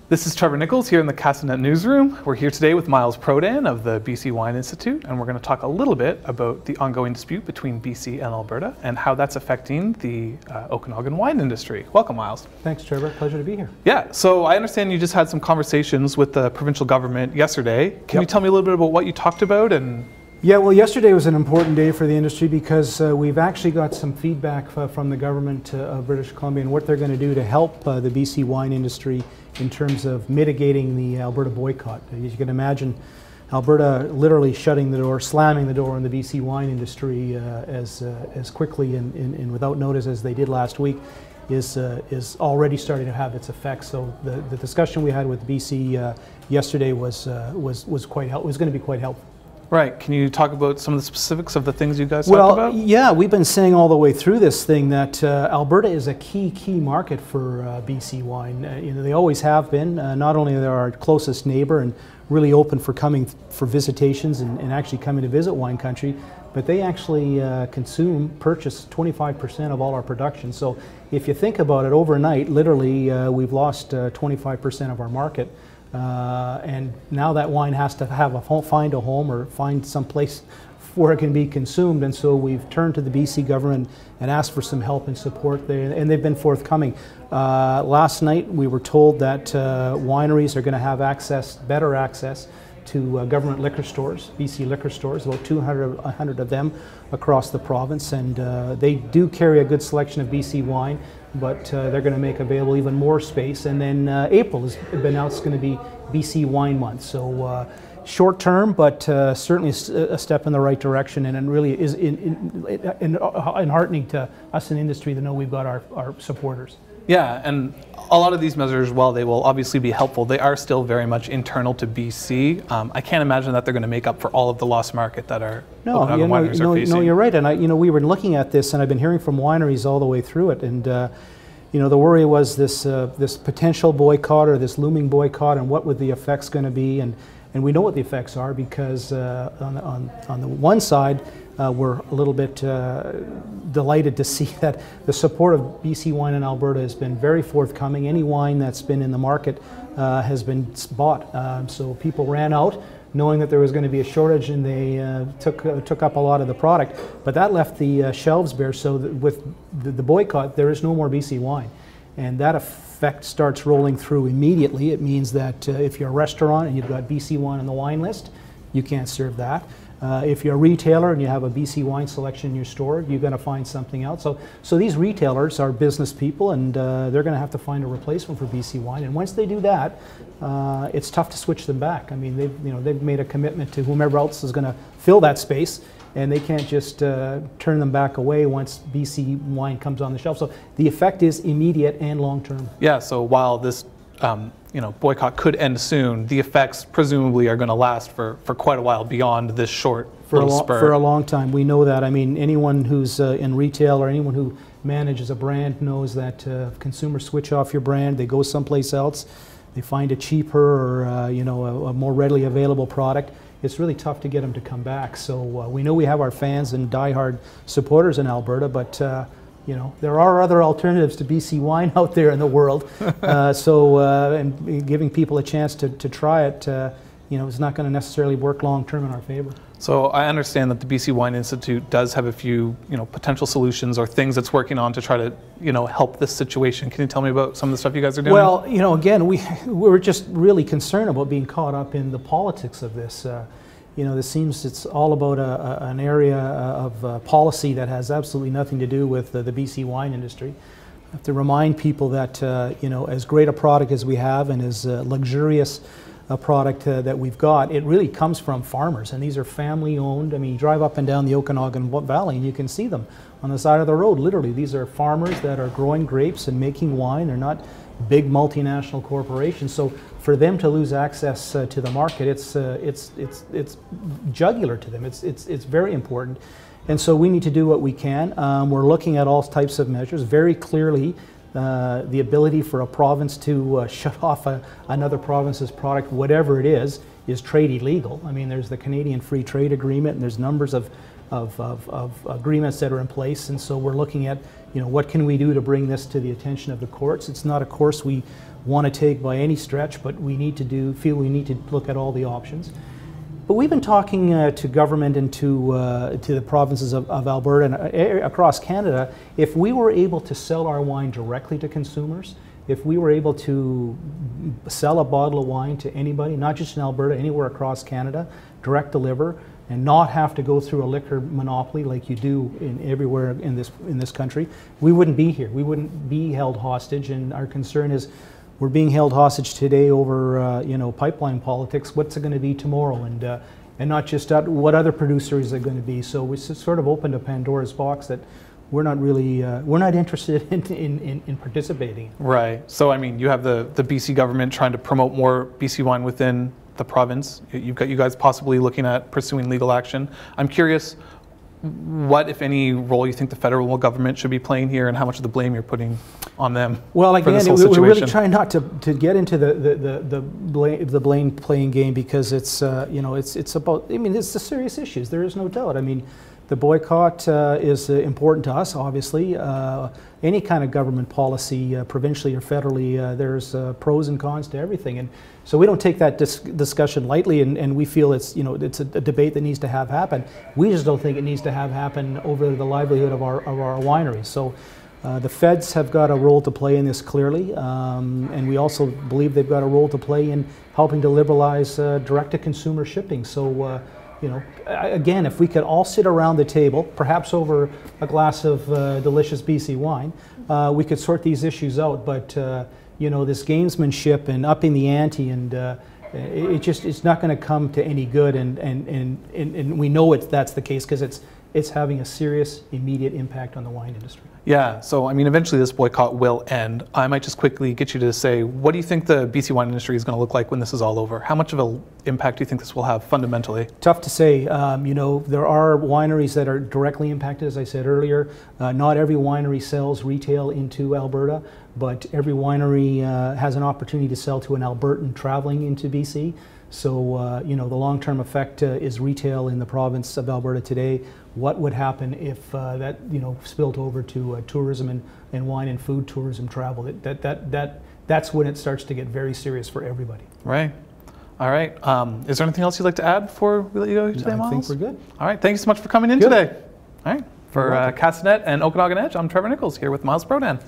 This is Trevor Nichols here in the Castanet newsroom. We're here today with Miles Prodan of the BC Wine Institute, and we're going to talk a little bit about the ongoing dispute between BC and Alberta and how that's affecting the Okanagan wine industry. Welcome, Miles. Thanks, Trevor. Pleasure to be here. Yeah, so I understand you just had some conversations with the provincial government yesterday. Can you tell me a little bit about what you talked about? Yeah, well, yesterday was an important day for the industry because we've actually got some feedback from the government of British Columbia and what they're going to do to help the BC wine industry in terms of mitigating the Alberta boycott. As you can imagine, Alberta literally shutting the door, slamming the door on the BC wine industry as quickly and without notice as they did last week is already starting to have its effects. So the discussion we had with BC yesterday was quite helpful. Was going to be quite helpful. Right. Can you talk about some of the specifics of the things you guys talked about? Well, yeah, we've been saying all the way through this thing that Alberta is a key market for BC wine. They always have been. Not only are they our closest neighbor and really open for coming for visitations and actually coming to visit wine country, but they actually purchase 25% of all our production. So if you think about it, overnight, literally, we've lost 25% of our market. And now that wine has to find a home or find some place where it can be consumed, and so we've turned to the BC government and asked for some help and support there, and they've been forthcoming. Last night we were told that wineries are going to have better access to government liquor stores, BC liquor stores, about 200 of them across the province, and they do carry a good selection of BC wine, but they're going to make available even more space. And then April has been out, it's going to be BC Wine Month. So short term, but certainly a step in the right direction, and it really is enheartening to us in industry to know we've got our supporters. Yeah, and a lot of these measures, while they will obviously be helpful, they are still very much internal to BC. I can't imagine that they're going to make up for all of the lost market that our Okanagan wineries are facing. No, you're right. And we were looking at this, and I've been hearing from wineries all the way through it. And the worry was this potential boycott or this looming boycott, and what would the effects going to be? And we know what the effects are because on the one side, we're a little bit delighted to see that the support of BC wine in Alberta has been very forthcoming. Any wine that's been in the market has been bought. So people ran out knowing that there was going to be a shortage, and they took up a lot of the product. But that left the shelves bare, so that with the boycott, there is no more BC wine. And that effect starts rolling through immediately. It means that if you're a restaurant and you've got BC wine on the wine list, you can't serve that. If you're a retailer and you have a BC wine selection in your store, you're going to find something else. So these retailers are business people, and they're going to have to find a replacement for BC wine. And once they do that, it's tough to switch them back. I mean, they've made a commitment to whomever else is going to fill that space, and they can't just turn them back away once BC wine comes on the shelf. So the effect is immediate and long term. Yeah. So while this boycott could end soon, the effects presumably are going to last for quite a while beyond this short spur. For a long time. We know that. I mean, anyone who's in retail or anyone who manages a brand knows that consumers switch off your brand, they go someplace else, they find a cheaper or a more readily available product. It's really tough to get them to come back. So we know we have our fans and diehard supporters in Alberta, but there are other alternatives to BC wine out there in the world. And giving people a chance to try it, is not going to necessarily work long term in our favor. So I understand that the BC Wine Institute does have a few, potential solutions or things it's working on to try to, help this situation. Can you tell me about some of the stuff you guys are doing? Well, again, we're just really concerned about being caught up in the politics of this. This seems it's all about an area of policy that has absolutely nothing to do with the BC wine industry. I have to remind people that, as great a product as we have and as luxurious a product that we've got, it really comes from farmers, and these are family owned. I mean, you drive up and down the Okanagan Valley and you can see them on the side of the road. Literally, these are farmers that are growing grapes and making wine. They're not big multinational corporations. So for them to lose access to the market, it's jugular to them. It's very important, and so we need to do what we can. We're looking at all types of measures. Very clearly, the ability for a province to shut off another province's product, whatever it is trade illegal. I mean, there's the Canadian Free Trade Agreement, and there's numbers of agreements that are in place, and so we're looking at you know, what can we do to bring this to the attention of the courts? It's not a course we want to take by any stretch, but we need to feel we need to look at all the options. But we've been talking to government and to the provinces of Alberta and across Canada. If we were able to sell our wine directly to consumers, if we were able to sell a bottle of wine to anybody, not just in Alberta, anywhere across Canada, direct deliver, and not have to go through a liquor monopoly like you do everywhere in this country, we wouldn't be here. We wouldn't be held hostage. And our concern is, we're being held hostage today over you know, pipeline politics. What's it going to be tomorrow? And not just that, what other producers are going to be. So we sort of opened a Pandora's box that we're not really we're not interested in participating. Right. So I mean, you have the BC government trying to promote more BC wine within the province. You've got you guys possibly looking at pursuing legal action. I'm curious, what, if any, role you think the federal government should be playing here, and how much of the blame you're putting on them? Well, again, for this whole situation? we're really trying not to get into the blame playing game, because it's you know, it's about, I mean, it's the serious issues. There is no doubt. I mean, the boycott is important to us, obviously. Any kind of government policy, provincially or federally, there's pros and cons to everything, and so we don't take that discussion lightly, and we feel it's, you know, it's a debate that needs to have happen. We just don't think it needs to have happen over the livelihood of our wineries. So the feds have got a role to play in this, clearly, and we also believe they've got a role to play in helping to liberalize direct-to-consumer shipping. So you know, again, if we could all sit around the table, perhaps over a glass of delicious BC wine, we could sort these issues out. But you know, this gamesmanship and upping the ante, and it's not going to come to any good. And we know that's the case, because it's having a serious, immediate impact on the wine industry. Yeah, so I mean, eventually this boycott will end. I might just quickly get you to say, what do you think the BC wine industry is going to look like when this is all over? How much of an impact do you think this will have fundamentally? Tough to say. You know, there are wineries that are directly impacted, as I said earlier. Not every winery sells retail into Alberta, but every winery has an opportunity to sell to an Albertan traveling into BC. So, you know, the long-term effect is retail in the province of Alberta today. What would happen if that, you know, spilled over to tourism and wine and food tourism travel? That's when it starts to get very serious for everybody. Right. All right. Is there anything else you'd like to add before we let you go today, Miles? I think we're good. All right. Thank you so much for coming in today. All right. For Castanet and Okanagan Edge, I'm Trevor Nichols here with Miles Prodan.